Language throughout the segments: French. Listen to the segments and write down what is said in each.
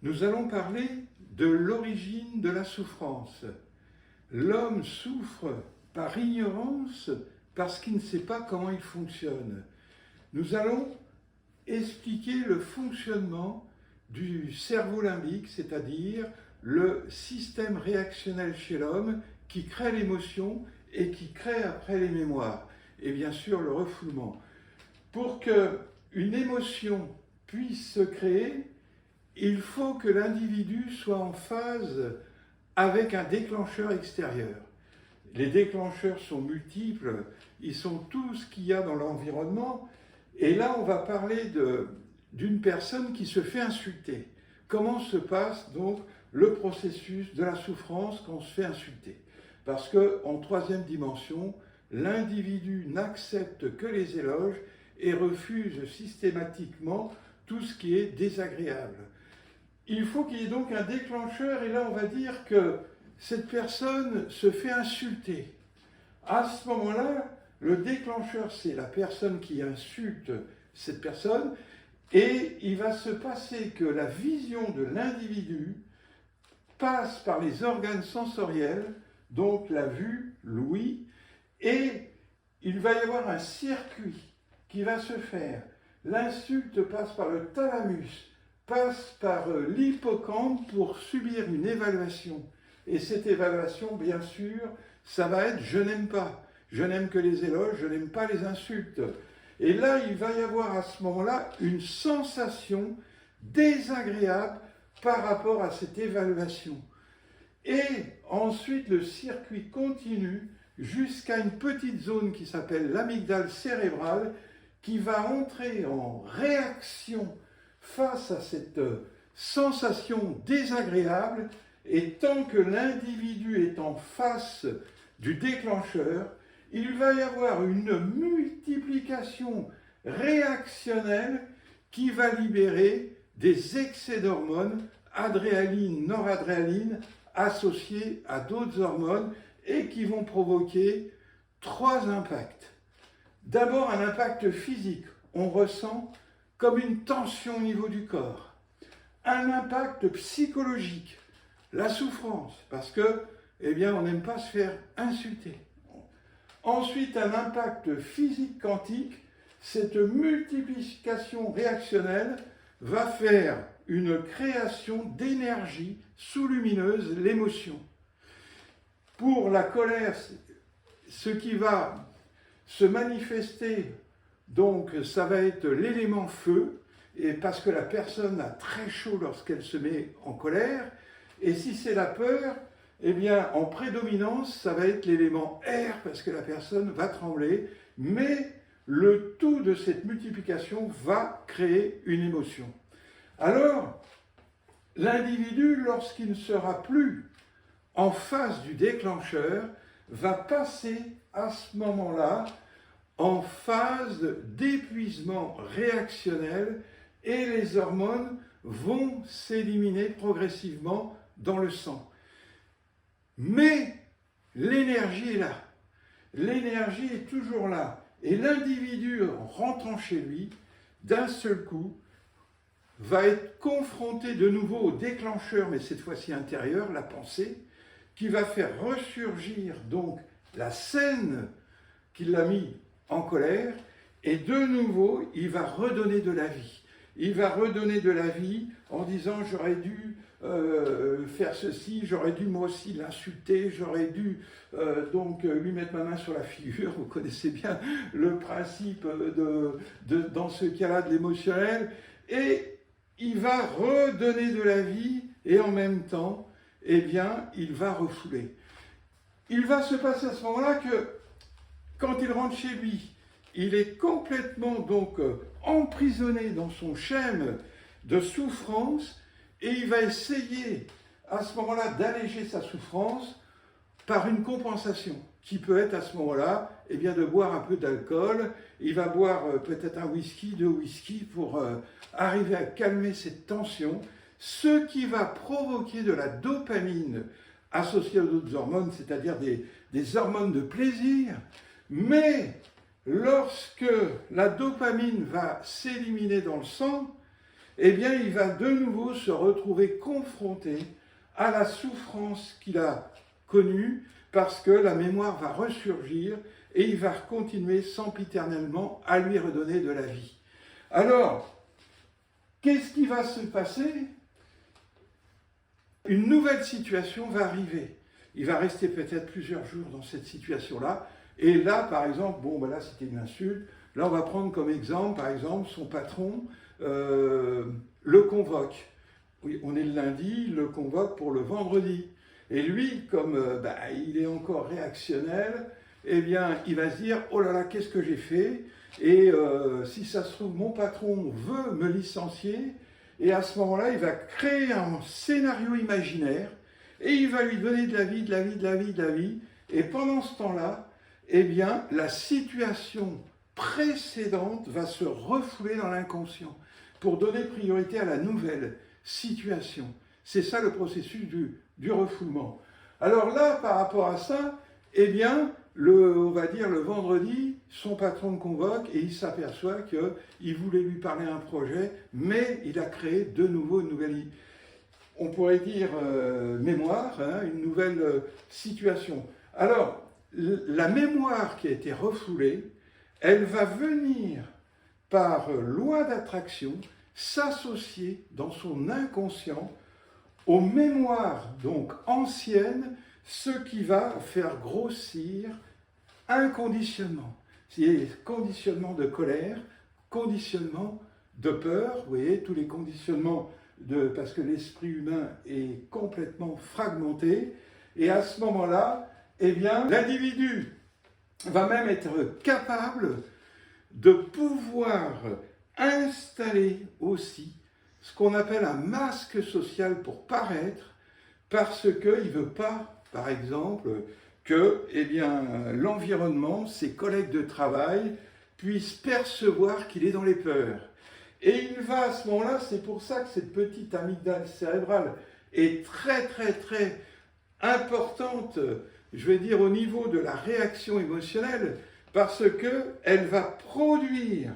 Nous allons parler de l'origine de la souffrance. L'homme souffre par ignorance parce qu'il ne sait pas comment il fonctionne. Nous allons expliquer le fonctionnement du cerveau limbique, c'est-à-dire le système réactionnel chez l'homme qui crée l'émotion et qui crée après les mémoires. Et bien sûr le refoulement. Pour qu'une émotion puisse se créer, il faut que l'individu soit en phase avec un déclencheur extérieur. Les déclencheurs sont multiples, ils sont tout ce qu'il y a dans l'environnement. Et là, on va parler d'une personne qui se fait insulter. Comment se passe donc le processus de la souffrance quand on se fait insulter? Parce qu'en troisième dimension, l'individu n'accepte que les éloges et refuse systématiquement tout ce qui est désagréable. Il faut qu'il y ait donc un déclencheur, et là on va dire que cette personne se fait insulter. À ce moment-là, le déclencheur, c'est la personne qui insulte cette personne, et il va se passer que la vision de l'individu passe par les organes sensoriels, donc la vue, l'ouïe, et il va y avoir un circuit qui va se faire. L'insulte passe par le thalamus, passe par l'hippocampe pour subir une évaluation. Et cette évaluation, bien sûr, ça va être « je n'aime pas ». Je n'aime que les éloges, je n'aime pas les insultes. Et là, il va y avoir à ce moment-là une sensation désagréable par rapport à cette évaluation. Et ensuite, le circuit continue jusqu'à une petite zone qui s'appelle l'amygdale cérébrale qui va entrer en réaction face à cette sensation désagréable, et tant que l'individu est en face du déclencheur, il va y avoir une multiplication réactionnelle qui va libérer des excès d'hormones, adrénaline, noradrénaline, associés à d'autres hormones et qui vont provoquer trois impacts. D'abord, un impact physique. On ressent comme une tension au niveau du corps. Un impact psychologique, la souffrance, parce que, eh bien, on n'aime pas se faire insulter. Ensuite, un impact physique quantique. Cette multiplication réactionnelle va faire une création d'énergie sous-lumineuse, l'émotion. Pour la colère, ce qui va se manifester, donc ça va être l'élément feu, et parce que la personne a très chaud lorsqu'elle se met en colère. Et si c'est la peur, eh bien en prédominance, ça va être l'élément air, parce que la personne va trembler, mais le tout de cette multiplication va créer une émotion. Alors, l'individu, lorsqu'il ne sera plus en face du déclencheur, va passer à ce moment-là en phase d'épuisement réactionnel, et les hormones vont s'éliminer progressivement dans le sang. Mais l'énergie est là. L'énergie est toujours là. Et l'individu, en rentrant chez lui, d'un seul coup, va être confronté de nouveau au déclencheur, mais cette fois-ci intérieur, la pensée, qui va faire ressurgir donc la scène qui l'a mis en colère, et de nouveau, il va redonner de la vie. Il va redonner de la vie en disant « j'aurais dû faire ceci, j'aurais dû moi aussi l'insulter, j'aurais dû donc lui mettre ma main sur la figure ». Vous connaissez bien le principe dans ce cas-là de l'émotionnel. Et il va redonner de la vie et en même temps, eh bien, il va refouler. Il va se passer à ce moment-là que quand il rentre chez lui, il est complètement donc emprisonné dans son schème de souffrance, et il va essayer à ce moment-là d'alléger sa souffrance par une compensation qui peut être à ce moment-là, eh bien, de boire un peu d'alcool. Il va boire peut-être un whisky, 2 whisky pour arriver à calmer cette tension, ce qui va provoquer de la dopamine associée aux autres hormones, c'est-à-dire des hormones de plaisir. Mais lorsque la dopamine va s'éliminer dans le sang, eh bien il va de nouveau se retrouver confronté à la souffrance qu'il a connue, parce que la mémoire va ressurgir et il va continuer sempiternellement à lui redonner de la vie. Alors, qu'est-ce qui va se passer? Une nouvelle situation va arriver. Il va rester peut-être plusieurs jours dans cette situation-là. Et là, par exemple, bon, ben là, c'était une insulte. Là, on va prendre comme exemple, par exemple, son patron le convoque. Oui, on est le lundi, il le convoque pour le vendredi. Et lui, comme il est encore réactionnel, eh bien, il va se dire, oh là là, qu'est-ce que j'ai fait? Et si ça se trouve, mon patron veut me licencier. Et à ce moment-là, il va créer un scénario imaginaire et il va lui donner de la vie, de la vie, de la vie, de la vie. Et pendant ce temps-là, eh bien, la situation précédente va se refouler dans l'inconscient pour donner priorité à la nouvelle situation. C'est ça le processus du refoulement. Alors là, par rapport à ça, eh bien, on va dire le vendredi, son patron le convoque et il s'aperçoit qu'il voulait lui parler un projet, mais il a créé de nouveau une nouvelle, on pourrait dire mémoire, hein, une nouvelle situation. Alors, la mémoire qui a été refoulée, elle va venir par loi d'attraction s'associer dans son inconscient aux mémoires donc anciennes, ce qui va faire grossir un conditionnement. C'est conditionnement de colère, conditionnement de peur, vous voyez, tous les conditionnements, parce que l'esprit humain est complètement fragmenté, et à ce moment-là, eh bien, l'individu va même être capable de pouvoir installer aussi ce qu'on appelle un masque social pour paraître, parce qu'il ne veut pas, par exemple, que l'environnement, ses collègues de travail, puissent percevoir qu'il est dans les peurs. Et il va à ce moment-là, c'est pour ça que cette petite amygdale cérébrale est très très très importante, je vais dire au niveau de la réaction émotionnelle, parce qu'elle va produire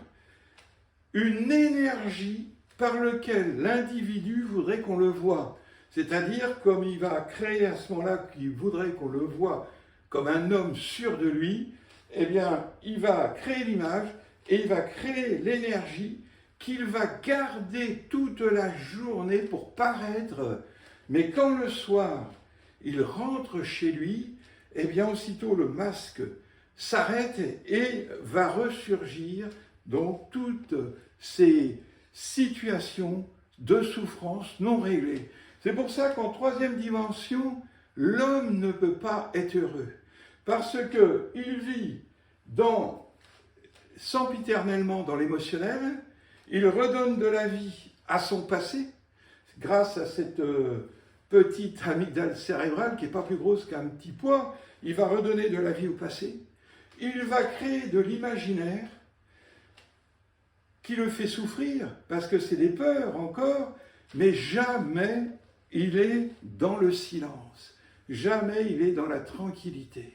une énergie par laquelle l'individu voudrait qu'on le voie. C'est-à-dire, comme il va créer à ce moment-là qu'il voudrait qu'on le voie comme un homme sûr de lui, eh bien, il va créer l'image et il va créer l'énergie qu'il va garder toute la journée pour paraître. Mais quand le soir, il rentre chez lui, eh bien, aussitôt le masque s'arrête et va ressurgir donc toutes ces situations de souffrance non réglées. C'est pour ça qu'en troisième dimension, l'homme ne peut pas être heureux, parce qu'il vit sempiternellement dans l'émotionnel, il redonne de la vie à son passé, grâce à cette petite amygdale cérébrale qui n'est pas plus grosse qu'un petit pois, il va redonner de la vie au passé, il va créer de l'imaginaire qui le fait souffrir, parce que c'est des peurs encore, mais jamais il est dans le silence, jamais il est dans la tranquillité.